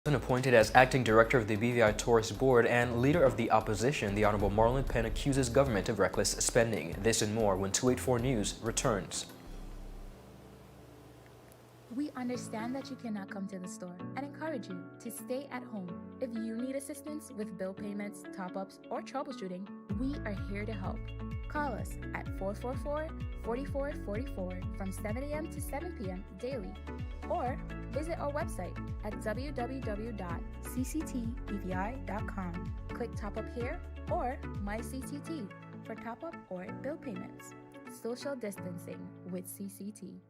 Appointed as acting director of the BVI Tourist Board and leader of the opposition, the Honorable Marlon Penn accuses government of reckless spending. This and more when 284 News returns. We understand that you cannot come to the store and encourage you to stay at home. If you need assistance with bill payments, top-ups, or troubleshooting, we are here to help. Call us at 444-4444 from 7 a.m. to 7 p.m. daily, or visit our website at www.cctbvi.com. Click Top Up here or My CCT for top-up or bill payments. Social distancing with CCT.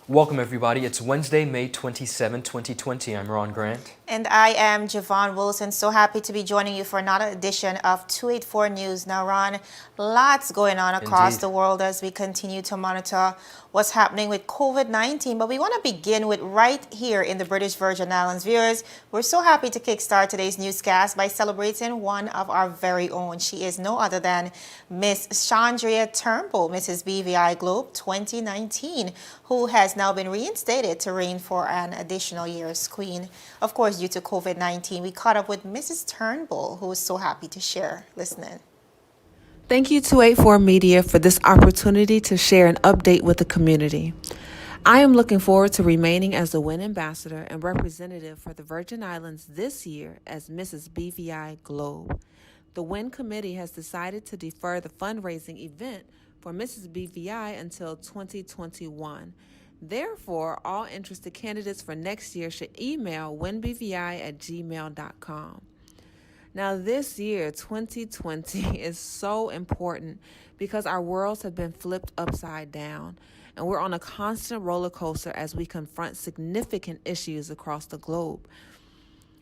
Welcome everybody. It's Wednesday, May 27, 2020. I'm Ron Grant. And I am Javon Wilson. So happy to be joining you for another edition of 284 News. Now, Ron, lots going on across the world as we continue to monitor what's happening with COVID-19. But we want to begin with right here in the British Virgin Islands. Viewers, we're so happy to kickstart today's newscast by celebrating one of our very own. She is no other than Miss Shondrea Turnbull, Mrs. BVI Globe 2019, who has now been reinstated to reign for an additional year as Queen. Of course, due to COVID-19, we caught up with Mrs. Turnbull, who was so happy to share. Listening. Thank you 284 Media for this opportunity to share an update with the community. I am looking forward to remaining as the WIN ambassador and representative for the Virgin Islands this year as Mrs. BVI Globe. The WIN committee has decided to defer the fundraising event for Mrs. BVI until 2021. Therefore, all interested candidates for next year should email winbvi@gmail.com. Now, this year, 2020, is so important because our worlds have been flipped upside down, and we're on a constant roller coaster as we confront significant issues across the globe.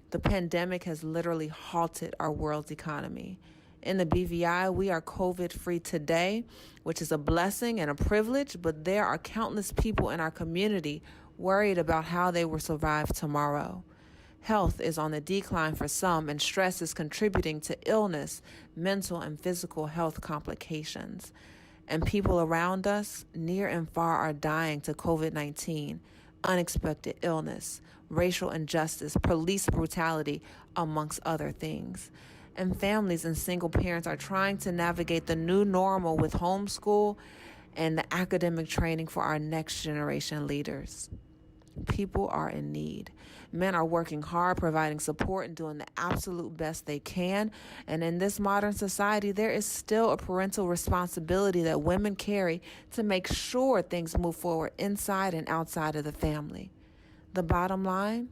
The pandemic has literally halted our world's economy. In the BVI, we are COVID-free today, which is a blessing and a privilege, but there are countless people in our community worried about how they will survive tomorrow. Health is on the decline for some, and stress is contributing to illness, mental and physical health complications. And people around us, near and far, are dying to COVID-19, unexpected illness, racial injustice, police brutality, amongst other things. And families and single parents are trying to navigate the new normal with homeschool and the academic training for our next generation leaders. People are in need. Men are working hard, providing support and doing the absolute best they can. And in this modern society, there is still a parental responsibility that women carry to make sure things move forward inside and outside of the family. The bottom line,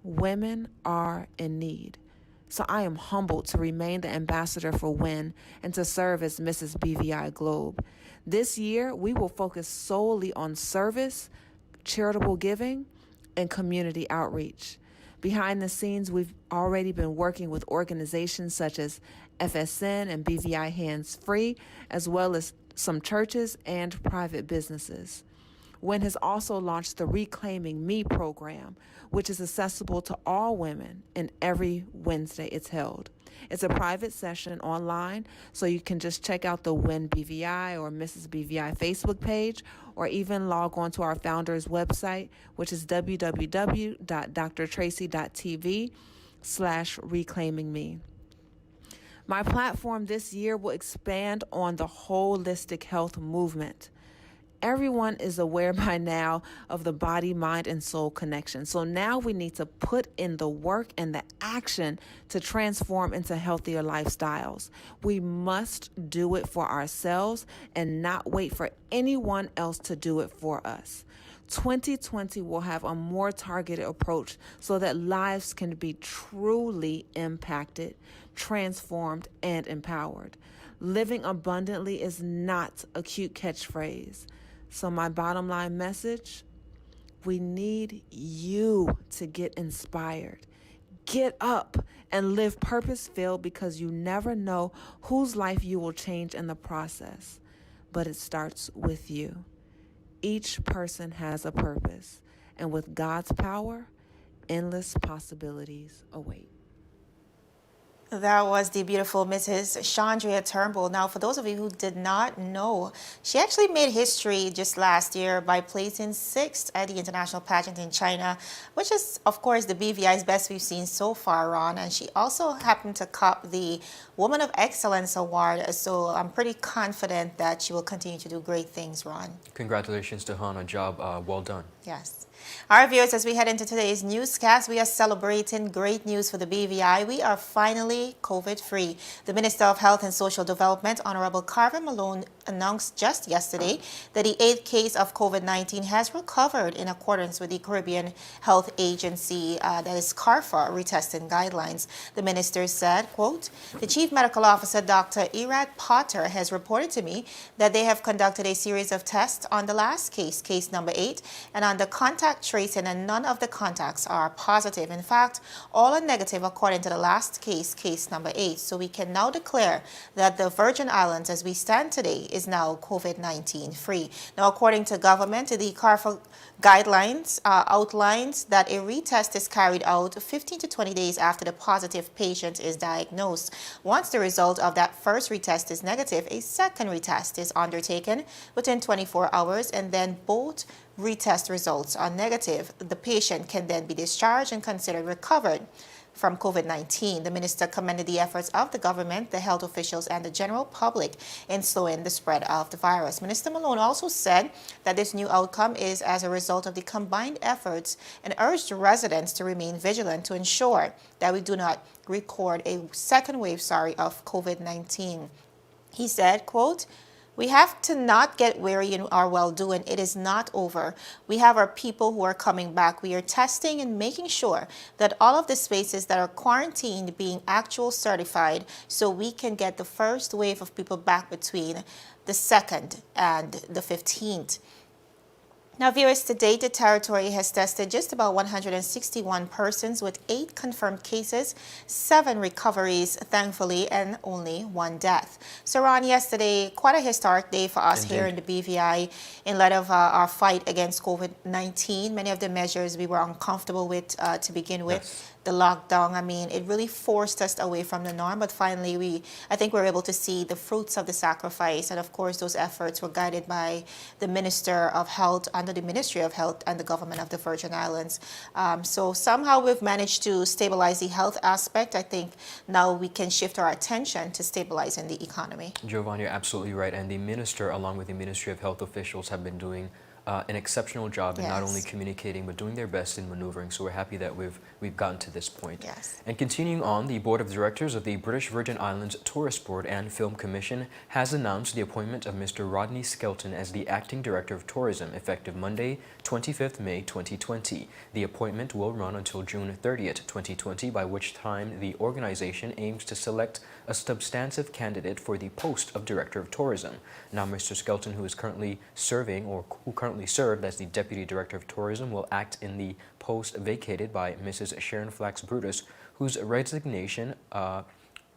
women are in need. So I am humbled to remain the ambassador for WIN and to serve as Mrs. BVI Globe. This year, we will focus solely on service, charitable giving, and community outreach. Behind the scenes, we've already been working with organizations such as FSN and BVI Hands Free, as well as some churches and private businesses. WIN has also launched the Reclaiming Me program, which is accessible to all women, and every Wednesday it's held. It's a private session online, so you can just check out the WIN BVI or Mrs. BVI Facebook page, or even log on to our founder's website, which is www.drtracy.tv/reclaimingme. My platform this year will expand on the holistic health movement. Everyone is aware by now of the body, mind, and soul connection. So now we need to put in the work and the action to transform into healthier lifestyles. We must do it for ourselves and not wait for anyone else to do it for us. 2020 will have a more targeted approach so that lives can be truly impacted, transformed, and empowered. Living abundantly is not a cute catchphrase. So my bottom line message, we need you to get inspired. Get up and live purpose-filled, because you never know whose life you will change in the process. But it starts with you. Each person has a purpose, and with God's power, endless possibilities await. That was the beautiful Mrs. Shondrea Turnbull. Now, for those of you who did not know, she actually made history just last year by placing 6th at the international pageant in China, which is, of course, the BVI's best we've seen so far, Ron. And she also happened to cop the Woman of Excellence Award. So I'm pretty confident that she will continue to do great things, Ron. Congratulations to her on a job well done. Yes. All right, viewers, as we head into today's newscast, we are celebrating great news for the BVI. We are finally COVID-free. The Minister of Health and Social Development, Honorable Carvin Malone, announced just yesterday that the 8th case of COVID-19 has recovered in accordance with the Caribbean Health Agency, that is CARPHA, retesting guidelines. The minister said, quote, "The Chief Medical Officer, Dr. Erad Potter, has reported to me that they have conducted a series of tests on the last case, case number 8, and on the contact tracing, and none of the contacts are positive. In fact, all are negative according to the last case, case number 8. So we can now declare that the Virgin Islands, as we stand today, is now COVID-19 free. Now, according to government, the CARPHA guidelines outlines that a retest is carried out 15 to 20 days after the positive patient is diagnosed. Once the result of that first retest is negative, a second retest is undertaken within 24 hours, and then both retest results are negative. The patient can then be discharged and considered recovered from COVID-19. The minister commended the efforts of the government, the health officials, and the general public in slowing the spread of the virus. Minister Malone also said that this new outcome is as a result of the combined efforts and urged residents to remain vigilant to ensure that we do not record a second wave, of COVID-19. He said, quote, "We have to not get weary in our well-doing. It is not over. We have our people who are coming back. We are testing and making sure that all of the spaces that are quarantined being actual certified, so we can get the first wave of people back between the 2nd and the 15th. Now, viewers, to date, the territory has tested just about 161 persons with 8 confirmed cases, 7 recoveries, thankfully, and only 1 death. So, Ron, yesterday, quite a historic day for us here in the BVI in light of our fight against COVID-19. Many of the measures we were uncomfortable with to begin with. Yes. The lockdown, I mean, it really forced us away from the norm, but finally I think we're able to see the fruits of the sacrifice. And of course, those efforts were guided by the Minister of Health, under the Ministry of Health and the government of the Virgin Islands. So somehow we've managed to stabilize the health aspect. I think now we can shift our attention to stabilizing the economy. Jovan, you're absolutely right. And the minister, along with the Ministry of Health officials, have been doing an exceptional job in not only communicating but doing their best in maneuvering. So we're happy that we've gotten to this point. Yes. And continuing on, the Board of Directors of the British Virgin Islands Tourist Board and Film Commission has announced the appointment of Mr. Rhodni Skelton as the Acting Director of Tourism effective Monday, 25th May 2020. The appointment will run until June 30th, 2020, by which time the organization aims to select a substantive candidate for the post of Director of Tourism. Now, Mr. Skelton, who is currently serving, or who currently served as the Deputy Director of Tourism, will act in the post vacated by Mrs. Sharon Flax Brutus, whose resignation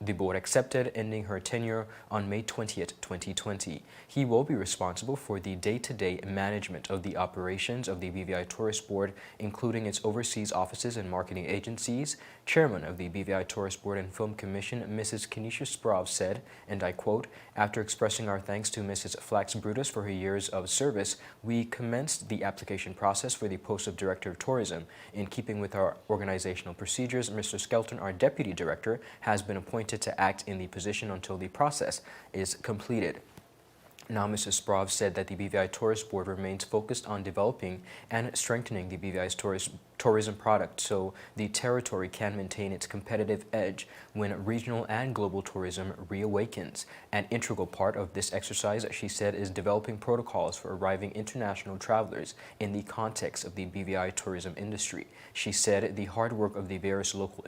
the board accepted, ending her tenure on May 20th, 2020. He will be responsible for the day-to-day management of the operations of the BVI Tourist Board, including its overseas offices and marketing agencies. Chairman of the BVI Tourist Board and Film Commission, Mrs. Kenesha Sprov, said, and I quote, "After expressing our thanks to Mrs. Flax Brutus for her years of service, we commenced the application process for the post of Director of Tourism. In keeping with our organizational procedures, Mr. Skelton, our Deputy Director, has been appointed to act in the position until the process is completed." Now, Mrs. Sprov said that the BVI Tourist Board remains focused on developing and strengthening the BVI's tourism product so the territory can maintain its competitive edge when regional and global tourism reawakens. An integral part of this exercise, she said, is developing protocols for arriving international travelers in the context of the BVI tourism industry. She said the hard work of the various local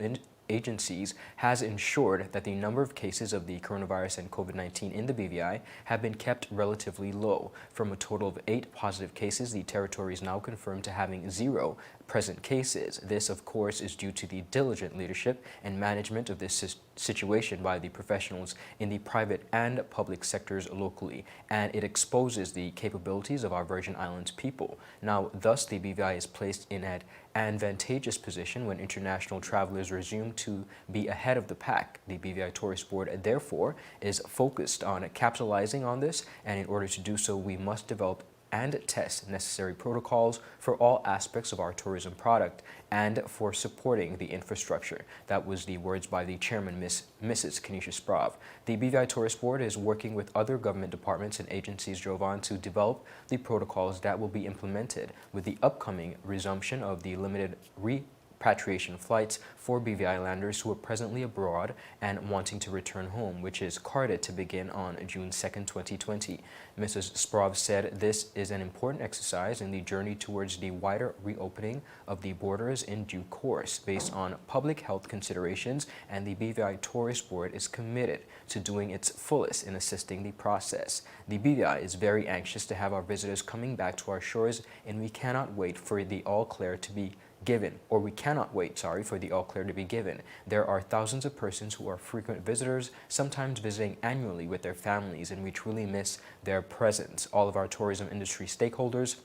agencies has ensured that the number of cases of the coronavirus and COVID-19 in the BVI have been kept relatively low. From a total of 8 positive cases, the territory is now confirmed to having 0 present cases. This, of course, is due to the diligent leadership and management of this situation by the professionals in the private and public sectors locally, and it exposes the capabilities of our Virgin Islands people. Now, thus, the BVI is placed in an advantageous position when international travelers resume to be ahead of the pack. The BVI Tourist Board, therefore, is focused on capitalizing on this, and in order to do so, we must develop and test necessary protocols for all aspects of our tourism product and for supporting the infrastructure. That was the words by the chairman, Mrs. Kenesha Sprav. The BVI Tourist Board is working with other government departments and agencies, Jovan, to develop the protocols that will be implemented with the upcoming resumption of the limited repatriation flights for BVI landers who are presently abroad and wanting to return home, which is carded to begin on June 2nd, 2020. Mrs. Sprav said this is an important exercise in the journey towards the wider reopening of the borders in due course based on public health considerations, and the BVI Tourist Board is committed to doing its fullest in assisting the process. The BVI is very anxious to have our visitors coming back to our shores, and we cannot wait for the all-clear to be given, or we cannot wait, for the all-clear to be given. There are thousands of persons who are frequent visitors, sometimes visiting annually with their families, and we truly miss their presence. All of our tourism industry stakeholders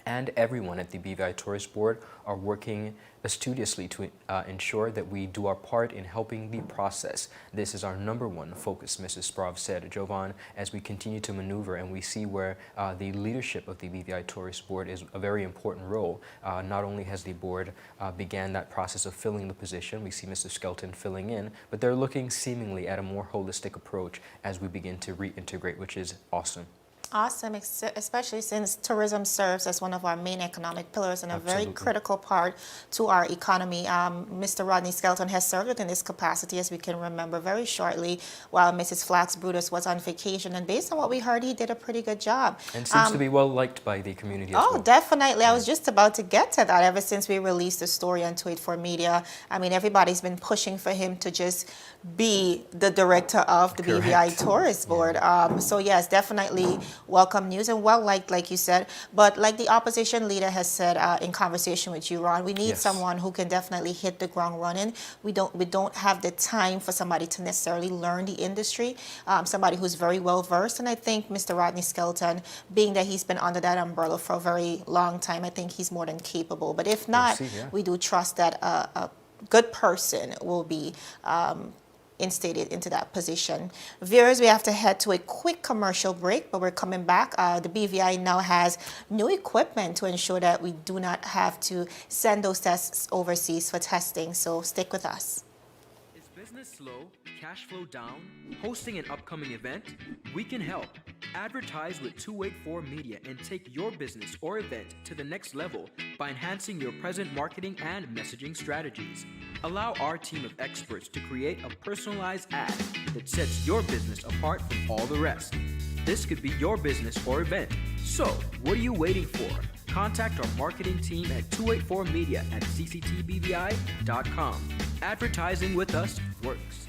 and everyone at the BVI Tourist Board are working studiously to ensure that we do our part in helping the process. This is our #1 focus, Mrs. Sprav said. Jovan, as we continue to maneuver and we see where the leadership of the BVI Tourist Board is a very important role. Not only has the board began that process of filling the position, we see Mr. Skelton filling in, but they're looking seemingly at a more holistic approach as we begin to reintegrate, which is awesome. Awesome, especially since tourism serves as one of our main economic pillars and a very critical part to our economy. Mr. Rhodni Skelton has served within this capacity, as we can remember, very shortly while Mrs. Flax Brutus was on vacation. And based on what we heard, he did a pretty good job. And seems to be well liked by the community as well. Oh, definitely. I was just about to get to that. Ever since we released the story on 284 Media, I mean, everybody's been pushing for him to just be the director of the BVI Tourist Board. So yes, definitely welcome news and well liked, like you said. But like the opposition leader has said in conversation with you, Ron, we need someone who can definitely hit the ground running. We don't have the time for somebody to necessarily learn the industry. Somebody who's very well versed, and I think Mr. Rhodni Skelton, being that he's been under that umbrella for a very long time, I think he's more than capable. But if not, we do trust that a good person will be instated into that position. Viewers, we have to head to a quick commercial break, but we're coming back. The BVI now has new equipment to ensure that we do not have to send those tests overseas for testing, so stick with us. Is business slow, cash flow down, hosting an upcoming event? We can help. Advertise with 284 Media and take your business or event to the next level by enhancing your present marketing and messaging strategies. Allow our team of experts to create a personalized ad that sets your business apart from all the rest. This could be your business or event. So, what are you waiting for? Contact our marketing team at 284media@cctbvi.com. Advertising with us works.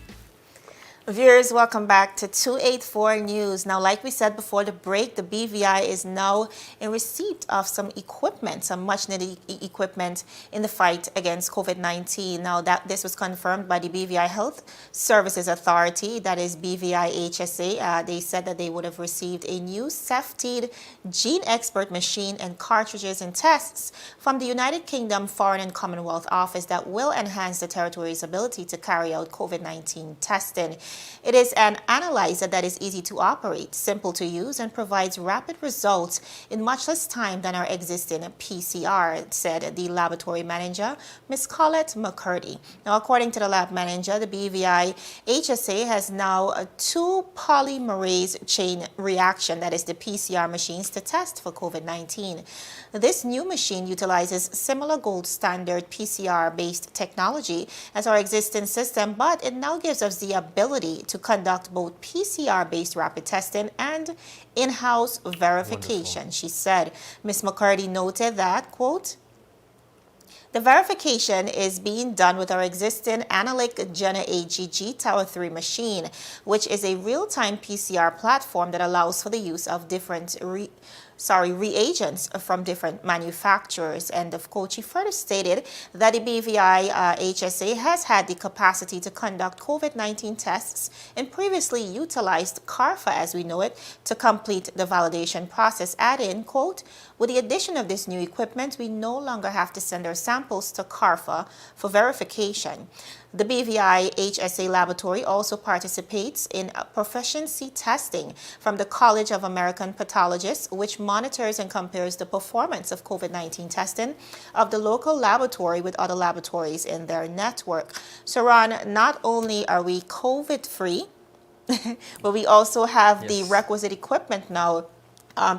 Viewers, welcome back to 284 News. Now, like we said before the break, the BVI is now in receipt of some equipment, some much-needed equipment in the fight against COVID-19. Now, this was confirmed by the BVI Health Services Authority, that is BVI HSA. They said that they would have received a new Ceftid Gene Expert machine and cartridges and tests from the United Kingdom Foreign and Commonwealth Office that will enhance the territory's ability to carry out COVID-19 testing. It is an analyzer that is easy to operate, simple to use, and provides rapid results in much less time than our existing PCR, said the laboratory manager, Ms. Colette McCurdy. Now, according to the lab manager, the BVI HSA has now a 2 polymerase chain reaction, that is the PCR machines, to test for COVID-19. This new machine utilizes similar gold standard PCR-based technology as our existing system, but it now gives us the ability to conduct both PCR-based rapid testing and in-house verification. Wonderful. She said. Ms. McCurdy noted that, quote, the verification is being done with our existing Analytic Jenna AGG Tower 3 machine, which is a real-time PCR platform that allows for the use of different reagents from different manufacturers. And of course, he further stated that the BVI HSA has had the capacity to conduct COVID-19 tests and previously utilized CARFA, as we know it, to complete the validation process, adding, quote, "With the addition of this new equipment, we no longer have to send our samples to CARFA for verification." The BVI HSA laboratory also participates in proficiency testing from the College of American Pathologists, which monitors and compares the performance of COVID-19 testing of the local laboratory with other laboratories in their network. So, Ron, not only are we COVID-free, but we also have the requisite equipment now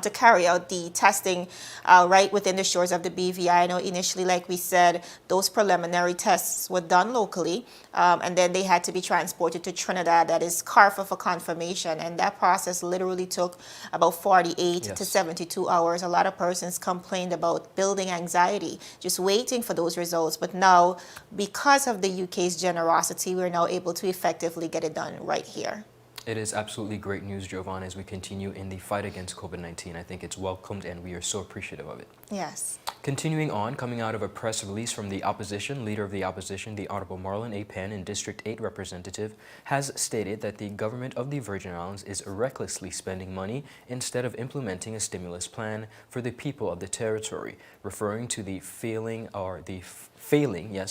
to carry out the testing right within the shores of the BVI. I know initially, like we said, those preliminary tests were done locally, and then they had to be transported to Trinidad, that is CARFA, for confirmation, and that process literally took about 48 to 72 hours. A lot of persons complained about building anxiety, just waiting for those results, but now, because of the UK's generosity, we're now able to effectively get it done right here. It is absolutely great news, Jovan, as we continue in the fight against COVID-19. I think it's welcomed and we are so appreciative of it. Yes. Continuing on, coming out of a press release from the opposition, leader of the opposition, the Honorable Marlon Penn, and District 8 representative, has stated that the government of the Virgin Islands is recklessly spending money instead of implementing a stimulus plan for the people of the territory, referring to the failing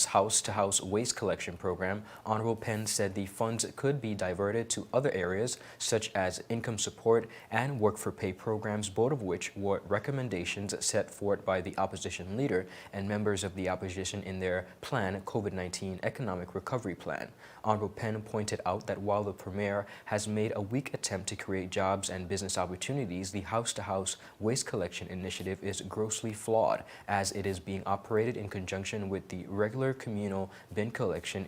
house-to-house waste collection program. Honorable Penn said the funds could be diverted to other areas such as income support and work-for-pay programs, both of which were recommendations set forth by the opposition leader and members of the opposition in their plan, COVID-19 Economic Recovery Plan. Honorable Penn pointed out that while the Premier has made a weak attempt to create jobs and business opportunities, the house-to-house waste collection initiative is grossly flawed, as it is being operated in conjunction with the regular communal bin collection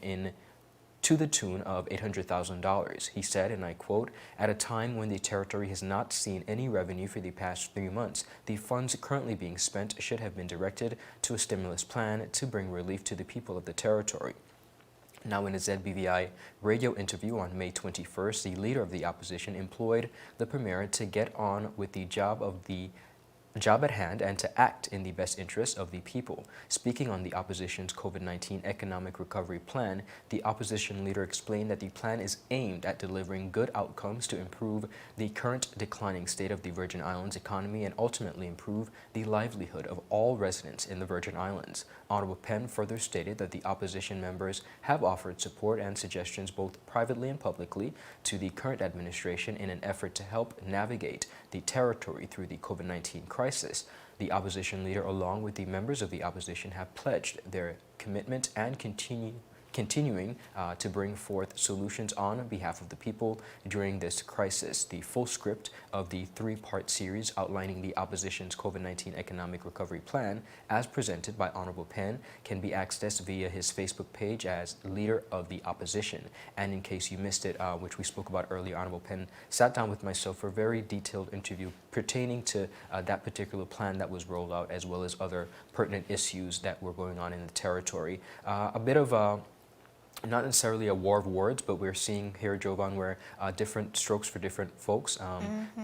to the tune of $800,000. He said, and I quote, "At a time when the territory has not seen any revenue for the past 3 months, the funds currently being spent should have been directed to a stimulus plan to bring relief to the people of the territory." Now, in a ZBVI radio interview on May 21st, the leader of the opposition implored the Premier to get on with the job at hand and to act in the best interest of the people. Speaking on the opposition's COVID-19 Economic Recovery Plan, the opposition leader explained that the plan is aimed at delivering good outcomes to improve the current declining state of the Virgin Islands economy and ultimately improve the livelihood of all residents in the Virgin Islands. Honorable Penn further stated that the opposition members have offered support and suggestions both privately and publicly to the current administration in an effort to help navigate the territory through the COVID-19 crisis. The opposition leader, along with the members of the opposition, have pledged their commitment and continuing to bring forth solutions on behalf of the people during this crisis. The full script of the 3-part series outlining the opposition's COVID-19 Economic Recovery Plan, as presented by Honorable Penn, can be accessed via his Facebook page as Leader of the Opposition. And in case you missed it, which we spoke about earlier, Honorable Penn sat down with myself for a very detailed interview pertaining to that particular plan that was rolled out, as well as other pertinent issues that were going on in the territory. A bit of not necessarily a war of words, but we're seeing here, Jovan, where different strokes for different folks.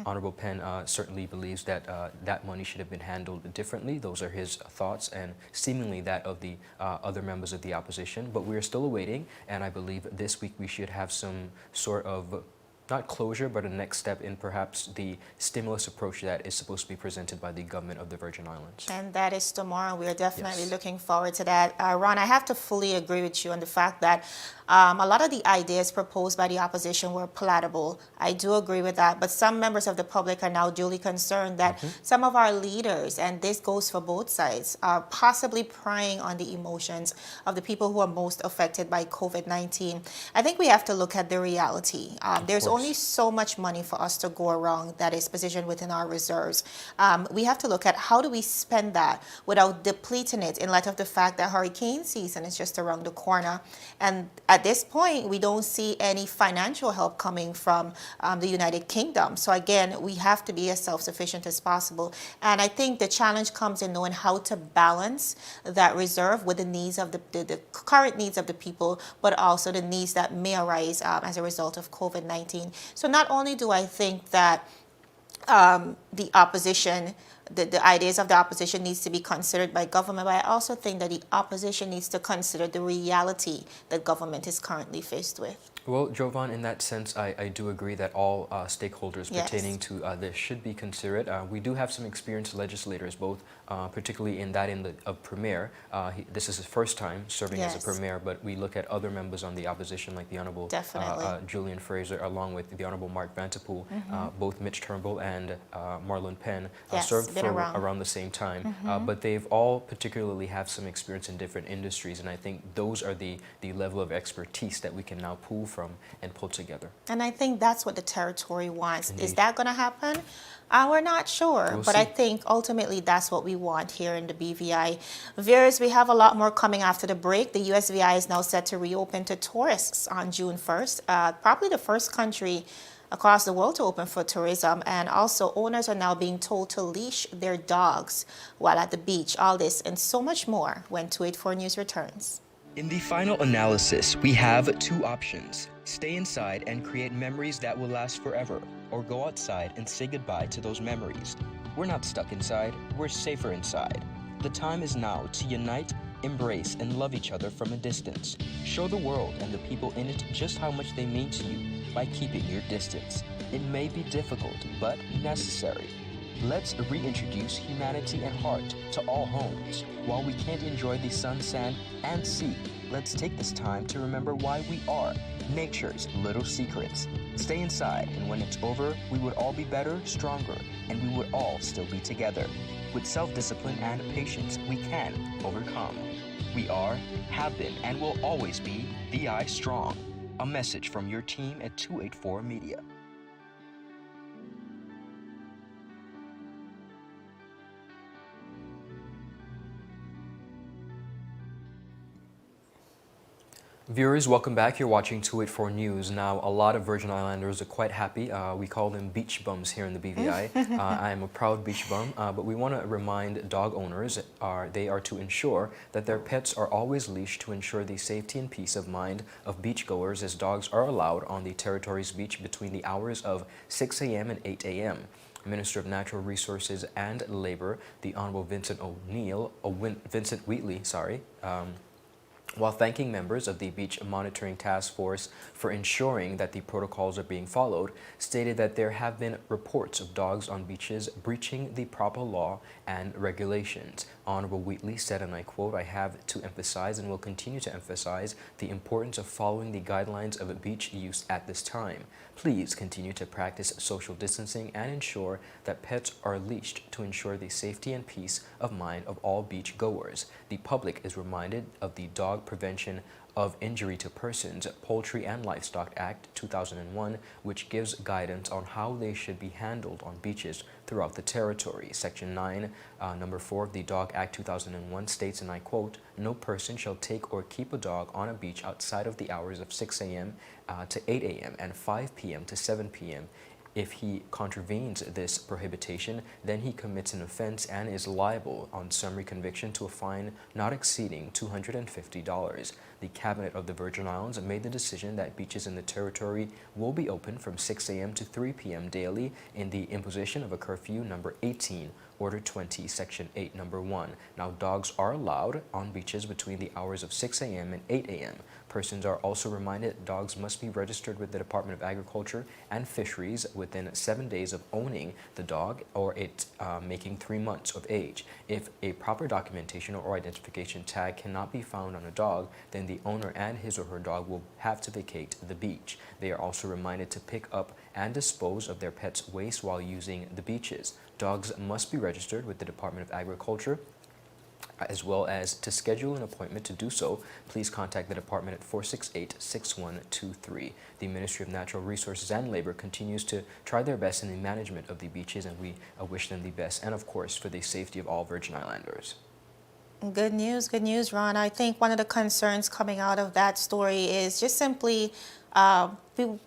Honorable Penn certainly believes that that money should have been handled differently. Those are his thoughts, and seemingly that of the other members of the opposition. But we're still awaiting, and I believe this week we should have some sort of not closure, but a next step in perhaps the stimulus approach that is supposed to be presented by the government of the Virgin Islands. And that is tomorrow. We are definitely looking forward to that. Ron, I have to fully agree with you on the fact that a lot of the ideas proposed by the opposition were palatable. I do agree with that, but some members of the public are now duly concerned that some of our leaders, and this goes for both sides, are possibly preying on the emotions of the people who are most affected by COVID-19. I think we have to look at the reality. There's only so much money for us to go around that is positioned within our reserves. We have to look at how do we spend that without depleting it in light of the fact that hurricane season is just around the corner. And at this point, we don't see any financial help coming from the United Kingdom. So again, we have to be as self-sufficient as possible. And I think the challenge comes in knowing how to balance that reserve with the needs of the current needs of the people, but also the needs that may arise as a result of COVID-19. So not only do I think that the opposition, the ideas of the opposition needs to be considered by government, but I also think that the opposition needs to consider the reality that government is currently faced with. Well, Jovan, in that sense, I do agree that all stakeholders Yes. pertaining to this should be considered. We do have some experienced legislators, both particularly in the Premier. This is his first time serving as a Yes. Premier, but we look at other members on the opposition, like the Honorable Definitely. Julian Fraser, along with the Honorable Mark Vanterpool. Both Mitch Turnbull and Marlon Penn Yes, served been for around. the same time, but they've all particularly have some experience in different industries, and I think those are the level of expertise that we can now pull from and pull together. And I think that's what the territory wants. Is Indeed. that going to happen? We're not sure, We'll but see. I think ultimately that's what we want here in the BVI. Viewers, we have a lot more coming after the break. The USVI is now set to reopen to tourists on June 1st, probably the first country across the world to open for tourism, and also owners are now being told to leash their dogs while at the beach. All this and so much more when 284 News returns. In the final analysis, we have two options. Stay inside and create memories that will last forever, or go outside and say goodbye to those memories. We're not stuck inside, we're safer inside. The time is now to unite, embrace, and love each other from a distance. Show the world and the people in it just how much they mean to you by keeping your distance. It may be difficult, but necessary. Let's reintroduce humanity and heart to all homes. While we can't enjoy the sun, sand, and sea, let's take this time to remember why we are nature's little secrets. Stay inside, and when it's over, we would all be better, stronger, and we would all still be together. With self-discipline and patience, we can overcome. We are, have been, and will always be BVI Strong. A message from your team at 284 Media. Viewers, welcome back. You're watching 284 News. Now, a lot of Virgin Islanders are quite happy. We call them beach bums here in the BVI. I am a proud beach bum, but we want to remind dog owners they are to ensure that their pets are always leashed to ensure the safety and peace of mind of beachgoers, as dogs are allowed on the territory's beach between the hours of 6 a.m. and 8 a.m. Minister of Natural Resources and Labor, the Honorable Vincent Wheatley, while thanking members of the Beach Monitoring Task Force for ensuring that the protocols are being followed, stated that there have been reports of dogs on beaches breaching the proper law and regulations. Honorable Wheatley said, and I quote, "I have to emphasize and will continue to emphasize the importance of following the guidelines of beach use at this time. Please continue to practice social distancing and ensure that pets are leashed to ensure the safety and peace of mind of all beach goers. The public is reminded of the Dog Prevention of Injury to Persons, Poultry and Livestock Act 2001, which gives guidance on how they should be handled on beaches throughout the territory. Section 9, number 4 of the Dog Act 2001 states, and I quote, "No person shall take or keep a dog on a beach outside of the hours of 6 a.m. To 8 a.m. and 5 p.m. to 7 p.m. If he contravenes this prohibition, then he commits an offense and is liable on summary conviction to a fine not exceeding $250. The Cabinet of the Virgin Islands made the decision that beaches in the territory will be open from 6 a.m. to 3 p.m. daily in the imposition of a curfew number 18, Order 20, Section 8, number 1. Now, dogs are allowed on beaches between the hours of 6 a.m. and 8 a.m. Persons are also reminded dogs must be registered with the Department of Agriculture and Fisheries within 7 days of owning the dog or it making 3 months of age. If a proper documentation or identification tag cannot be found on a dog, then the owner and his or her dog will have to vacate the beach. They are also reminded to pick up and dispose of their pet's waste while using the beaches. Dogs must be registered with the Department of Agriculture. As well as to schedule an appointment to do so, please contact the department at 468-6123. The Ministry of Natural Resources and Labor continues to try their best in the management of the beaches, and we wish them the best, and of course for the safety of all Virgin Islanders. Good news, Ron. I think one of the concerns coming out of that story is just simply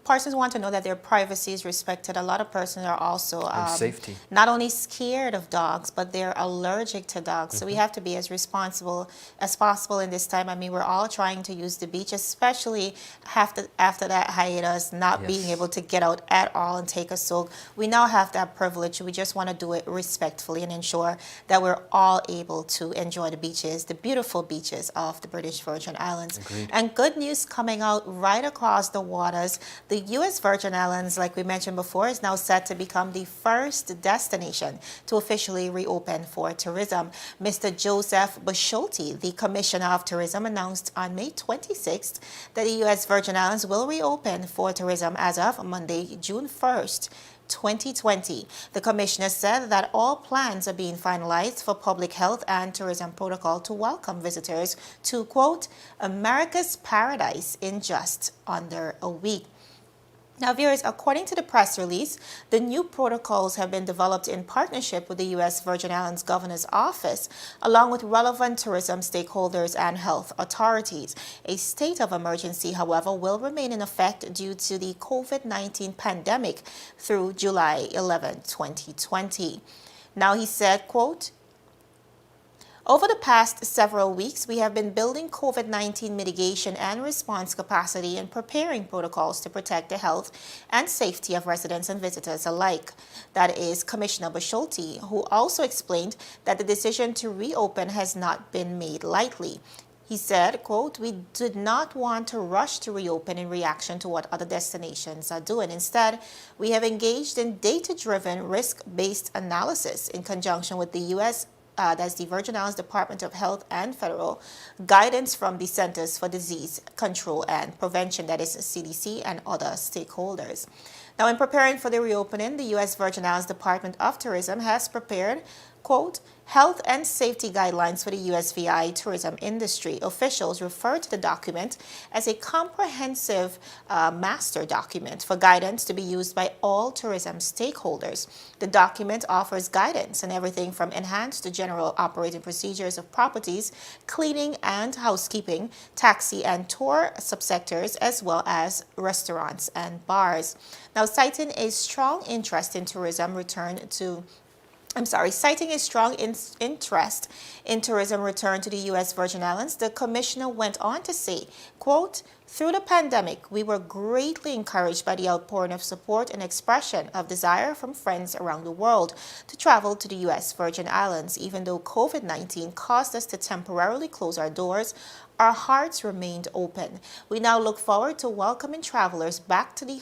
persons want to know that their privacy is respected. A lot of persons are also safety. not only scared of dogs, but they're allergic to dogs. So we have to be as responsible as possible in this time. I mean, we're all trying to use the beach, especially after that hiatus, not being able to get out at all and take a soak. We now have that privilege. We just want to do it respectfully and ensure that we're all able to enjoy the beaches, the beautiful beaches of the British Virgin Islands. Agreed. And good news coming out right across the waters. The U.S. Virgin Islands, like we mentioned before, is now set to become the first destination to officially reopen for tourism. Mr. Joseph Busciotti, the Commissioner of Tourism, announced on May 26th that the U.S. Virgin Islands will reopen for tourism as of Monday, June 1st. 2020. The commissioner said that all plans are being finalized for public health and tourism protocol to welcome visitors to, quote, America's paradise in just under a week. Now, viewers, according to the press release, the new protocols have been developed in partnership with the U.S. Virgin Islands Governor's Office, along with relevant tourism stakeholders and health authorities. A state of emergency, however, will remain in effect due to the COVID-19 pandemic through July 11, 2020. Now, he said, quote, over the past several weeks, we have been building COVID-19 mitigation and response capacity and preparing protocols to protect the health and safety of residents and visitors alike. That is Commissioner Busciotti, who also explained that the decision to reopen has not been made lightly. He said, quote, we did not want to rush to reopen in reaction to what other destinations are doing. Instead, we have engaged in data-driven, risk-based analysis in conjunction with the U.S. That's the Virgin Islands Department of Health and federal guidance from the Centers for Disease Control and Prevention, that is CDC, and other stakeholders. Now, in preparing for the reopening, the U.S. Virgin Islands Department of Tourism has prepared, quote, health and safety guidelines for the USVI tourism industry. Officials refer to the document as a comprehensive master document for guidance to be used by all tourism stakeholders. The document offers guidance on everything from enhanced to general operating procedures of properties, cleaning and housekeeping, taxi and tour subsectors, as well as restaurants and bars. Now, citing a strong interest in tourism citing a strong interest in tourism return to the U.S. Virgin Islands, the commissioner went on to say, quote, through the pandemic, we were greatly encouraged by the outpouring of support and expression of desire from friends around the world to travel to the U.S. Virgin Islands. Even though COVID-19 caused us to temporarily close our doors, our hearts remained open. We now look forward to welcoming travelers back to the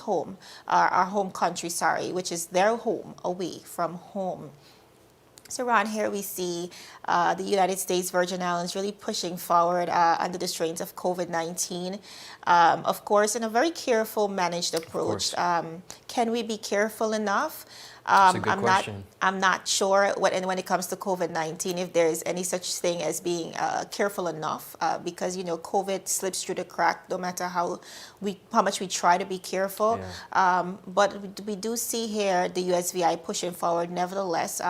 our home country, which is their home away from home. So around here we see the United States Virgin Islands really pushing forward under the strains of COVID-19. Of course, in a very careful, managed approach. Can we be careful enough? That's a good question. I'm not sure when it comes to COVID-19 if there is any such thing as being careful enough because, you know, COVID slips through the crack no matter how much we try to be careful. Yeah. But we do see here the USVI pushing forward nevertheless.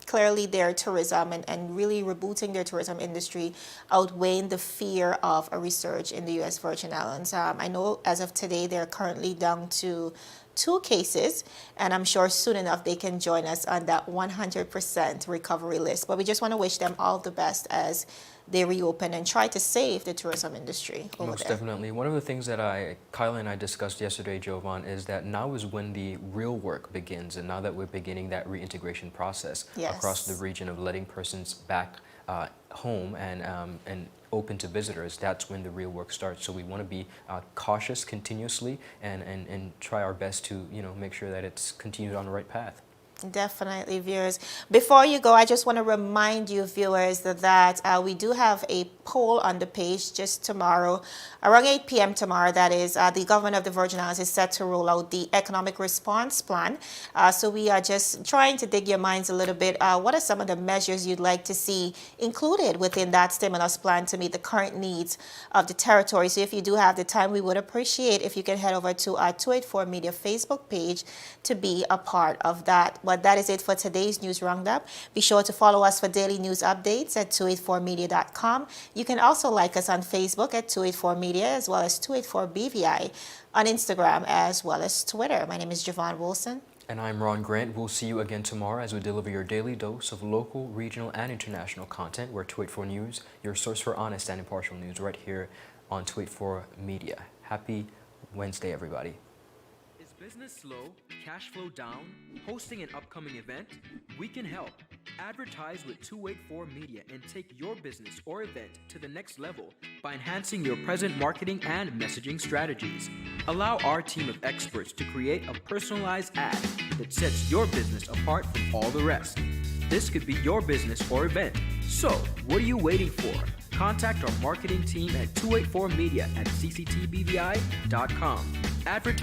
Clearly their tourism and really rebooting their tourism industry outweighing the fear of a resurge in the U.S. Virgin Islands. I know as of today they're currently down to 2 cases, and I'm sure soon enough they can join us on that 100% recovery list. But we just want to wish them all the best as they reopen and try to save the tourism industry over Most there. definitely. One of the things that Kyla and I discussed yesterday, Jovan, is that now is when the real work begins, and now that we're beginning that reintegration process across the region of letting persons back home and open to visitors, that's when the real work starts. So we want to be cautious continuously and try our best to, you know, make sure that it's continued on the right path. Definitely, viewers. Before you go, I just want to remind you, viewers, that we do have a poll on the page just tomorrow, around 8 p.m. tomorrow. That is, the government of the Virgin Islands is set to roll out the economic response plan. So we are just trying to dig your minds a little bit. What are some of the measures you'd like to see included within that stimulus plan to meet the current needs of the territory? So if you do have the time, we would appreciate if you can head over to our 284 Media Facebook page to be a part of that. But But that is it for today's news roundup. Be sure to follow us for daily news updates at 284media.com. You can also like us on Facebook at 284media as well as 284BVI on Instagram as well as Twitter. My name is Javon Wilson. And I'm Ron Grant. We'll see you again tomorrow as we deliver your daily dose of local, regional, and international content. We're 284 News, your source for honest and impartial news right here on 284 Media. Happy Wednesday, everybody. Is business slow? Cash flow down? Hosting an upcoming event? We can help. Advertise with 284 Media and take your business or event to the next level by enhancing your present marketing and messaging strategies. Allow our team of experts to create a personalized ad that sets your business apart from all the rest. This could be your business or event. So, what are you waiting for? Contact our marketing team at 284media@cctbvi.com. Advertise